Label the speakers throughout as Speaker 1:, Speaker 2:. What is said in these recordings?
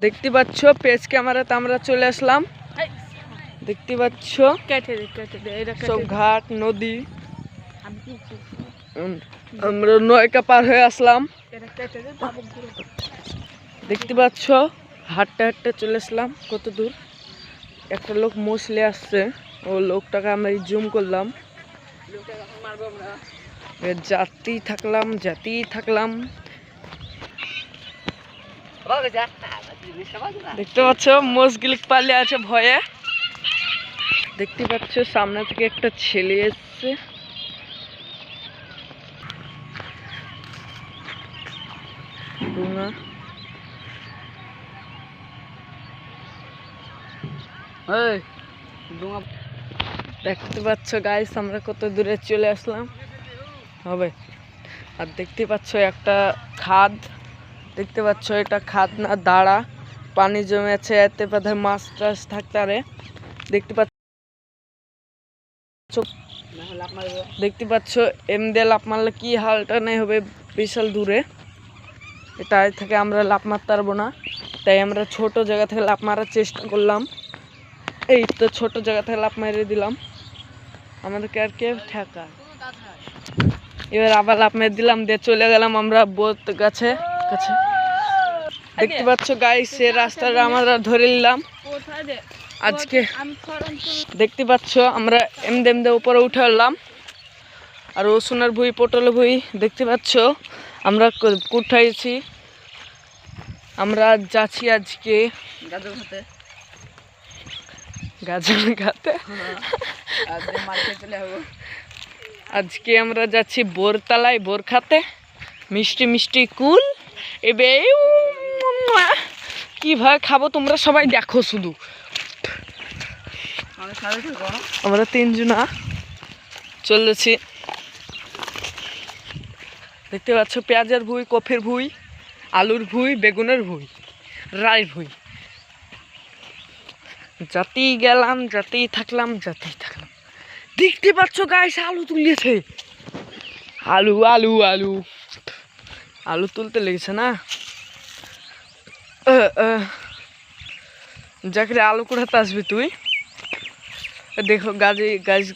Speaker 1: দেখতে পাচ্ছ পেজ ক্যামেরাতে আমরা চলে আসলাম। দেখতে পাচ্ছ সব ঘাট নদী, আমরা নৌকা পার হয়ে আসলাম। দেখতে পাচ্ছ হাঁটতে হাঁটতে চলে আসলাম কত দূর। একটা লোক মুসলে আসছে, ও লোকটাকে আমরা জুম করলাম। যাতেই থাকলাম। দেখতে পাচ্ছ মোষগুলি পালিয়ে আছে ভয়ে। দেখতে পাচ্ছ সামনে থেকে একটা ছেলে এসছে। দেখতে পাচ্ছ গাইস আমরা কত দূরে চলে আসলাম হবে। আর দেখতে পাচ্ছ একটা খাদ, দেখতে পাচ্ছ এটা খাদ না দাঁড়া, পানি জমে আছে, এতে বোধহয় মাছ টাছ থাকতে পারে। দেখতে পাচ্ছ এমদে লাফ মারলে কি হালটা নেই হবে, বিশাল দূরে। এটা থেকে আমরা লাফ মারতে পারবো না, তাই আমরা ছোট জায়গা থেকে লাফ মারার চেষ্টা করলাম। এই তো ছোট জায়গা থেকে লাফ মেরে দিলাম, আমাদেরকে আর কে ঠেকায়। এবার আবার লাফ মেরে দিলাম, দিয়ে চলে গেলাম আমরা বোট গাছে কাছে। দেখতে পাচ্ছ গাইস সে রাস্তাটা আমরা ধরে নিলাম আজকে। দেখতে পাচ্ছ আমরা এমদে উপরে উঠে এলাম। আর রসুনের ভুঁই, পটলের ভুঁই দেখতে পাচ্ছ আমরা কুঠাইছি। আমরা যাচ্ছি আজকে গাজর খাতে। আজকে আমরা যাচ্ছি বোরতলায় বোর খাতে, মিষ্টি মিষ্টি কুল। এবে কিভাবে খাবো তোমরা সবাই দেখো শুধু। আমরা তিনজনা চলেছি। দেখতে পাচ্ছ পেঁয়াজের ভুঁই, কফির ভুঁই, আলুর ভুঁই, বেগুনের ভুঁই, রাই ভুঁই। যাতেই গেলাম যাতেই থাকলাম। দেখতে পাচ্ছ গাইস আলু তুলিয়েছে, আলু আলু আলু আলু তুলতে লেগেছে না। যাকে আলু কুড়াতে আসবি তুই। দেখো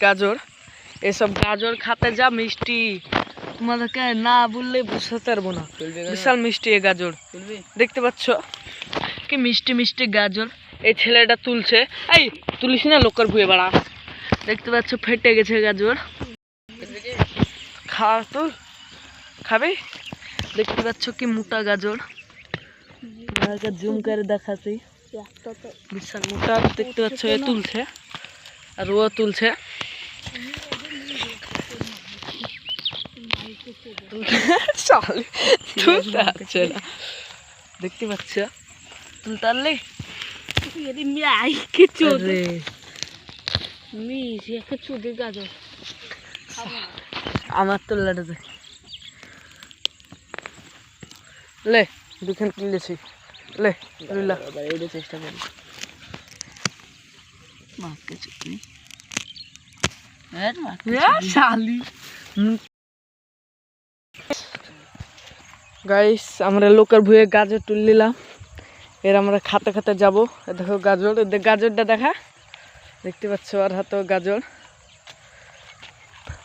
Speaker 1: গাজর, এসব গাজর খাতে যা মিষ্টি, তোমাদেরকে না বললে বুঝতে পারবো না। বিশাল মিষ্টি এ গাজর। দেখতে পাচ্ছ কি মিষ্টি মিষ্টি গাজর। এই ছেলেটা তুলছে, এই তুলিস না লোকের ভুয়ে বাড়া। দেখতে পাচ্ছ ফেটে গেছে গাজর, খাওয়া তো খাবে। দেখতে পাচ্ছ কি মোটা গাজর, জুম করে দেখাচ্ছি বিশাল মোটা। দেখতে পাচ্ছ এ তুলছে আর ও তুলছে। দেখতে পাচ্ছ তুলতে পারলে আমার তোলাটা দেখ লে দুখান তুলেছি লে চেষ্টা করি। গাইস আমরা লোকের ভুয়ে গাজর তুলে নিলাম। এর আমরা খাতে খাতে যাবো। দেখো গাজর, গাজরটা দেখা দেখতে পাচ্ছ, আর হাতেও গাজর।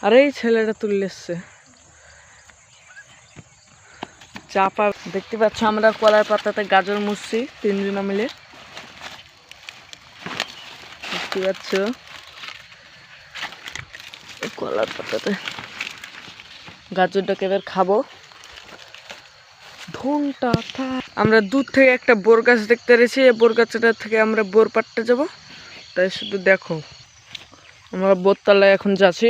Speaker 1: আর এই ছেলেটা তুলে এসছে চাপা। দেখতে পাচ্ছ আমরা কলার পাতাতে গাজর মুছছি তিনজনা মিলে। দেখতে পাচ্ছ কলার পাতাতে গাজরটাকে এবার খাবো। আমরা দূর থেকে একটা বোর গাছ দেখতে পেরেছি, এই বোর গাছটা থেকে আমরা বোর পাড়তে যাব। তাই শুধু দেখো আমরা বোরতলায় এখন যাচ্ছি।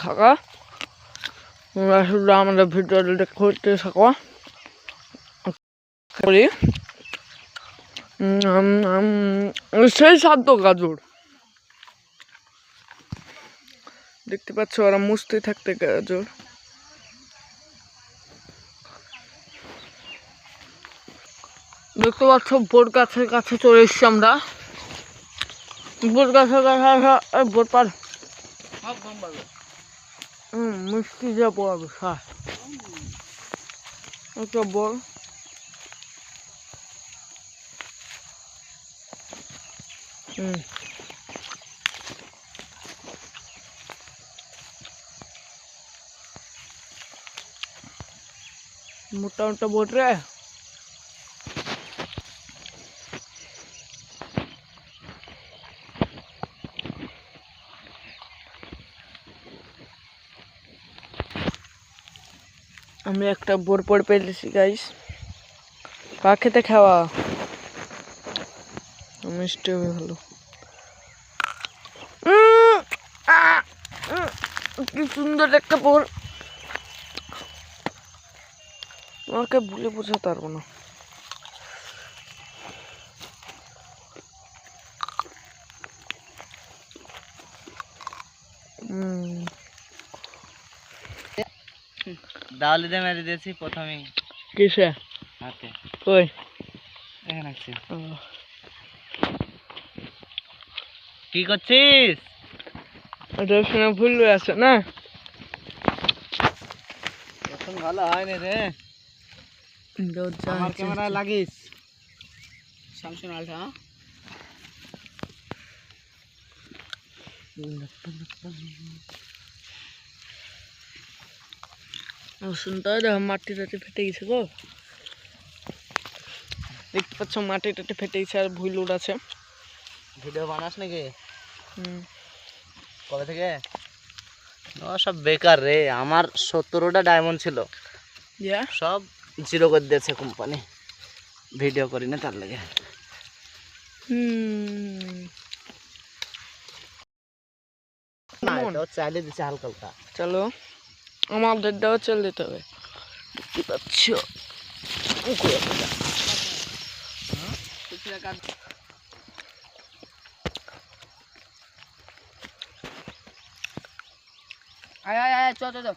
Speaker 1: খাকা শুধু আমাদের ভিডিওটা দেখতে থাকো। সেই সাধ্য গাজর দেখতে পাচ্ছ, ওরা মুছতে থাকতে গাজর। দেখতে পাচ্ছ বোট গাছের কাছে চলে এসছি আমরা। বোট গাছের কাছে বোট পার মিষ্টি যা পড়াবে একটা বল। হুম মোটা মোটা বোট রে। আমি একটা বোর পড়ে পেয়েছি গাইস, পা খেতে খাওয়া মিষ্টি হবে ভালো। কি সুন্দর একটা বোর, তোমাকে ভুলে বোঝাতে পারবো না।
Speaker 2: ডাল দিয়ে মেরে দিয়েছি প্রথমেই।
Speaker 1: কিসে?
Speaker 2: হাতে।
Speaker 1: কই?
Speaker 2: এখানে আছে। কি করছিস?
Speaker 1: ওটা শুনে ভুল আছে না?
Speaker 2: এখন ভালো হয়নি রে। আমার ক্যামেরায় লাগিস স্যামসাং আলট্রা।
Speaker 1: শুনতে হয় দেখো মাটি টাটি ফেটে গেছে গো, দেখতে পাচ্ছ মাটি টাটি ফেটে গেছে আর ভুল উড়াছে।
Speaker 2: ভিডিও বানাস নাকি?
Speaker 1: হুম
Speaker 2: কবে থেকে? ও সব বেকার রে, আমার 17টা ডায়মন্ড ছিল, সব জিরো করে দিয়েছে কোম্পানি। ভিডিও করি না তার লাগে। চাইলে দিচ্ছে হালকা হালকা।
Speaker 1: চলো আমাদেরটাও চল দিতে হবে, দেখতে পাচ্ছ।
Speaker 2: আয় আয় আয়, চ চ চ।